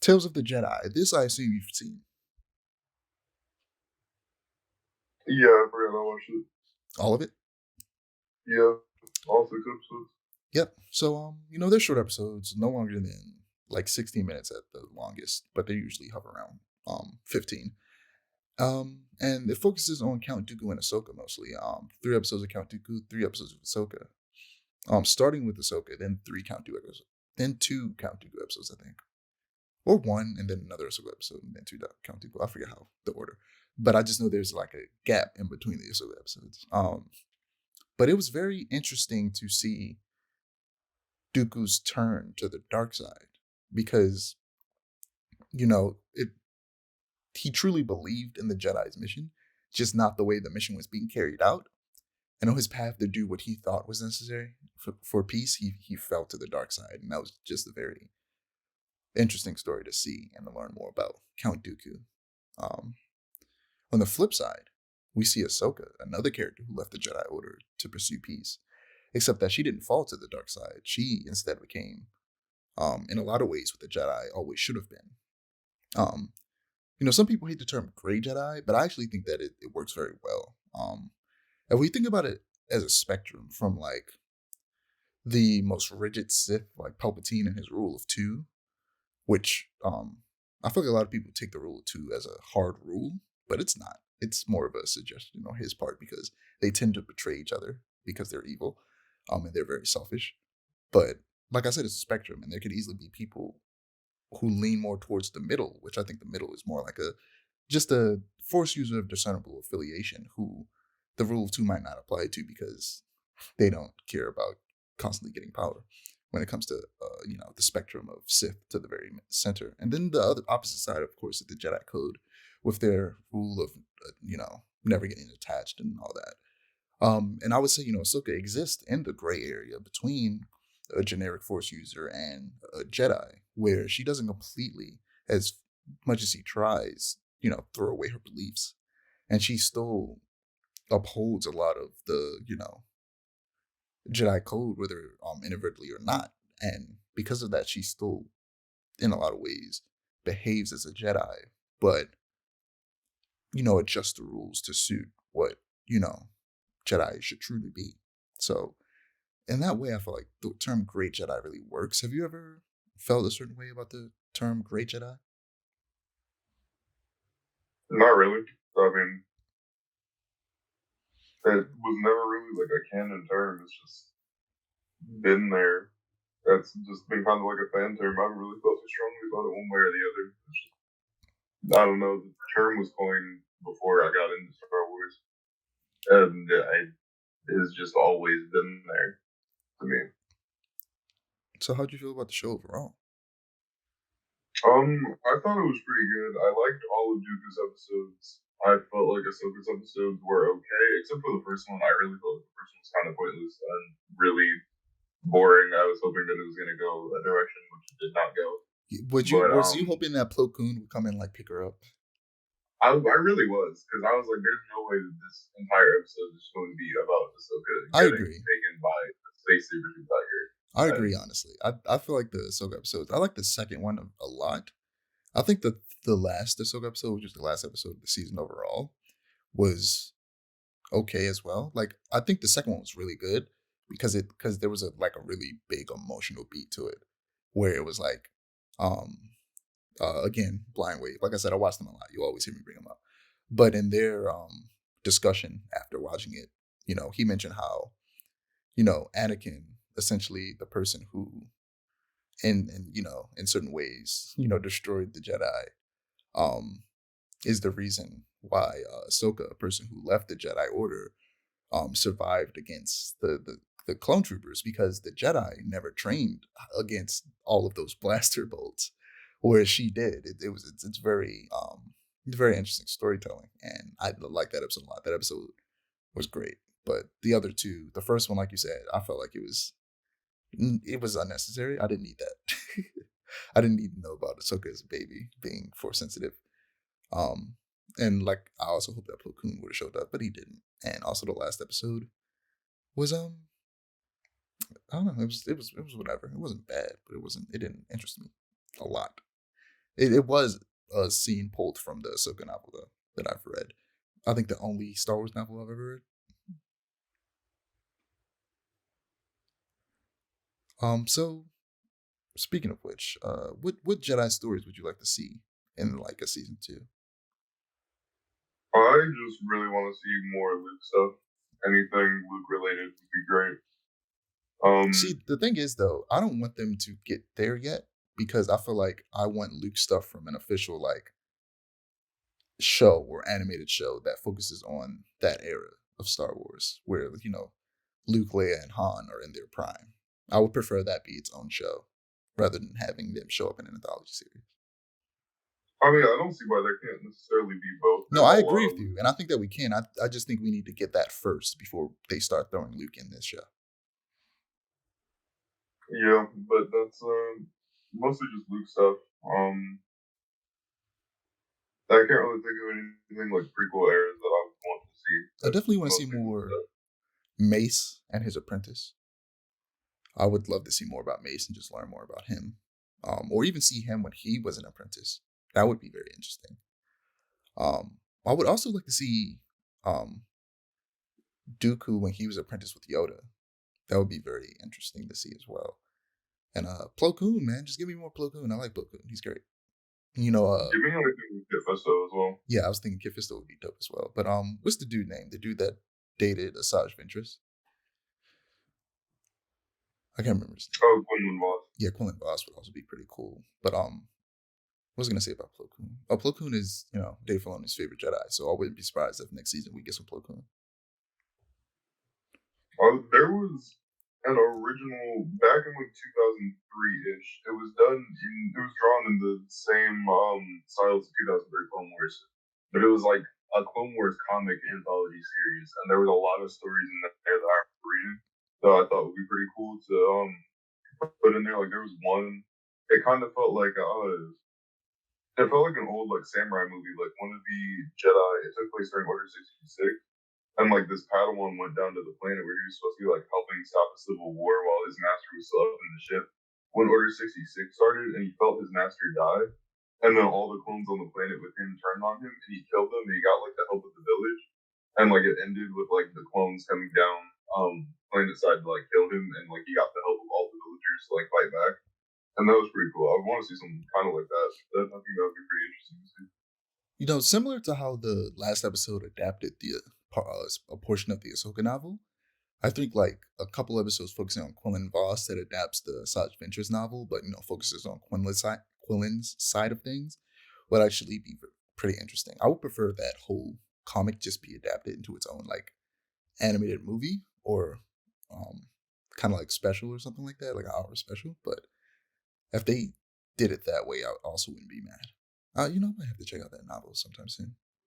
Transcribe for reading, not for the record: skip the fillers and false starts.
Tales of the Jedi. This I assume you've seen. Yeah, I forgot I watched it. All of it? Yeah, all 6 episodes. Yep. So they're short episodes, no longer than like 16 minutes at the longest, but they usually hover around 15. And it focuses on Count Dooku and Ahsoka mostly. 3 episodes of Count Dooku, 3 episodes of Ahsoka. Starting with Ahsoka, then 3 Count Dooku episodes, then 2 Count Dooku episodes, I think, or one, and then another Ahsoka episode, and then 2 Count Dooku. I forget how the order, but I just know there's like a gap in between the Ahsoka episodes. But it was very interesting to see Dooku's turn to the dark side because it he truly believed in the Jedi's mission, just not the way the mission was being carried out. And on his path to do what he thought was necessary for peace, he fell to the dark side, and that was just a very interesting story to see and to learn more about Count Dooku. Um, on the flip side, we see Ahsoka, another character who left the Jedi Order to pursue peace, except that she didn't fall to the dark side. She instead became, in a lot of ways, what the Jedi always should have been. Um, some people hate the term gray Jedi, but I actually think that it works very well. If we think about it as a spectrum from like the most rigid Sith, like Palpatine and his rule of two, which I feel like a lot of people take the rule of two as a hard rule, but it's not. It's more of a suggestion on his part because they tend to betray each other because they're evil, and they're very selfish. But like I said, it's a spectrum, and there could easily be people who lean more towards the middle, which I think the middle is more like just a force user of discernible affiliation who the rule of two might not apply to because they don't care about constantly getting power when it comes to the spectrum of Sith to the very center. And then the other opposite side, of course, is the Jedi Code with their rule of never getting attached and all that. And I would say Ahsoka exists in the gray area between a generic Force user and a Jedi, where she doesn't completely, as much as she tries, throw away her beliefs, and she still upholds a lot of the Jedi code, whether inadvertently or not. And because of that, she still, in a lot of ways, behaves as a Jedi, but adjusts the rules to suit what Jedi should truly be. So in that way, I feel like the term Great Jedi really works. Have you ever felt a certain way about the term Great Jedi? Not really. I mean, it was never really like a canon term. It's just been there. That's just been kind of like a fan term. I haven't really felt too strongly about it one way or the other. It's just, I don't know. The term was coined before I got into Star Wars, and it has just always been there to me. So how'd you feel about the show overall? I thought it was pretty good. I liked all of Dooku's episodes. I felt like Ahsoka's episodes were okay, except for the first one. I really felt like the first one was kind of pointless and really boring. I was hoping that it was going to go a direction which it did not go. But Was you hoping that Plo Koon would come in like pick her up? I really was, because I was like, there's no way that this entire episode is going to be about Ahsoka I getting agree. taken by the space saber tooth tiger. I agree, honestly. I feel like the Ahsoka episodes, I like the second one a lot. I think the last Ahsoka episode, which is the last episode of the season overall, was okay as well. Like I think the second one was really good because there was a really big emotional beat to it, where it was like, um, again, Blind Wave. Like I said, I watched them a lot. You always hear me bring them up, but in their discussion after watching it, he mentioned how Anakin, essentially the person who in certain ways destroyed the Jedi, um is the reason why Ahsoka, a person who left the Jedi Order, survived against the clone troopers because the Jedi never trained against all of those blaster bolts, whereas she did. It's very interesting storytelling, and I like that episode a lot. That episode was great, but the other two, the first one, like you said, I felt like it was unnecessary. I didn't need that. I didn't need to know about Ahsoka as a baby being force sensitive. Um, and like I also hope that Plo Koon would have showed up, but he didn't. And also the last episode was I don't know, it was whatever. It wasn't bad, but it didn't interest me a lot. It was a scene pulled from the Ahsoka novel though that I've read. I think the only Star Wars novel I've ever read. So speaking of which, what Jedi stories would you like to see in like a season two? I just really want to see more Luke stuff. Anything Luke related would be great. See, the thing is though, I don't want them to get there yet because I feel like I want Luke stuff from an official like show or animated show that focuses on that era of Star Wars, where Luke, Leia, and Han are in their prime. I would prefer that be its own show rather than having them show up in an anthology series. I mean, I don't see why there can't necessarily be both. No, There's I a agree lot with of you, and I think that we can. I just think we need to get that first before they start throwing Luke in this show. yeah, but that's mostly just Luke stuff. I can't really think of anything like prequel eras that I would want to see. I That's definitely want to see mostly Luke more stuff. Mace and his apprentice. I would love to see more about Mace and just learn more about him, or even see him when he was an apprentice. That would be very interesting. I would also like to see um, Dooku when he was apprenticed with Yoda. That would be very interesting to see as well. And Plo Koon, man, just give me more Plo Koon. I like Plo Koon. He's great. You know, Give me anything with Kit Fisto as well. yeah, I was thinking Kit Fisto would be dope as well. But what's the dude name? The dude that dated Asajj Ventress? I can't remember his name. Oh, Quinlan Voss. Yeah, Quinlan Voss would also be pretty cool. But what was I gonna say about Plo Koon? Oh, Plo Koon is Dave Filoni's favorite Jedi, so I wouldn't be surprised if next season we get some Plo Koon. There was an original back in like 2003 ish. It was drawn in the same style as 2003 Clone Wars, but it was like a Clone Wars comic anthology series, and there was a lot of stories in there that I was reading that I thought would be pretty cool to put in there. Like there was one, it kind of felt like it felt like an old like samurai movie, like one of the Jedi. It took place during Order 66, and like this Padawan went down to the planet where he was supposed to be like helping stop a civil war while his master was still up in the ship. When Order 66 started and he felt his master die, and then all the clones on the planet with him turned on him and he killed them and he got like the help of the village. And like it ended with like the clones coming down planet side to like kill him and like he got the help of all the villagers to like fight back. And that was pretty cool. I want to see something kind of like that. I think that would be pretty interesting to see. Similar to how the last episode adapted a portion of the Ahsoka novel, I think like a couple episodes focusing on Quinlan Voss that adapts the Asajj Ventress novel, but focuses on Quinlan's side of things, would actually be pretty interesting. I would prefer that whole comic just be adapted into its own like animated movie or um, kind of like special or something like that, like an hour special. But if they did it that way, I also wouldn't be mad. I might have to check out that novel sometime soon.